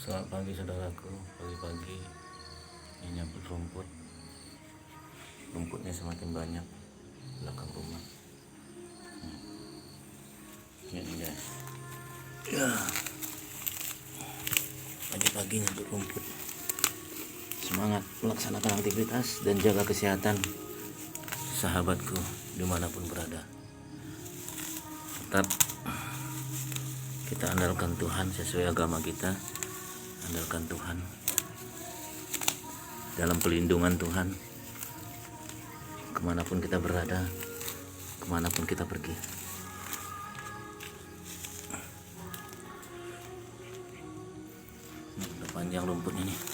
Selamat pagi saudaraku. Pagi-pagi ini nyabut rumput. Rumputnya semakin banyak belakang rumah. Ini guys. Ya. Pagi-pagi nyabut rumput. Semangat melaksanakan aktivitas dan jaga kesehatan sahabatku dimanapun berada. Tetap kita andalkan Tuhan sesuai agama kita. Andalkan Tuhan, dalam pelindungan Tuhan, kemanapun kita berada, kemanapun kita pergi. Udah panjang rumputnya nih.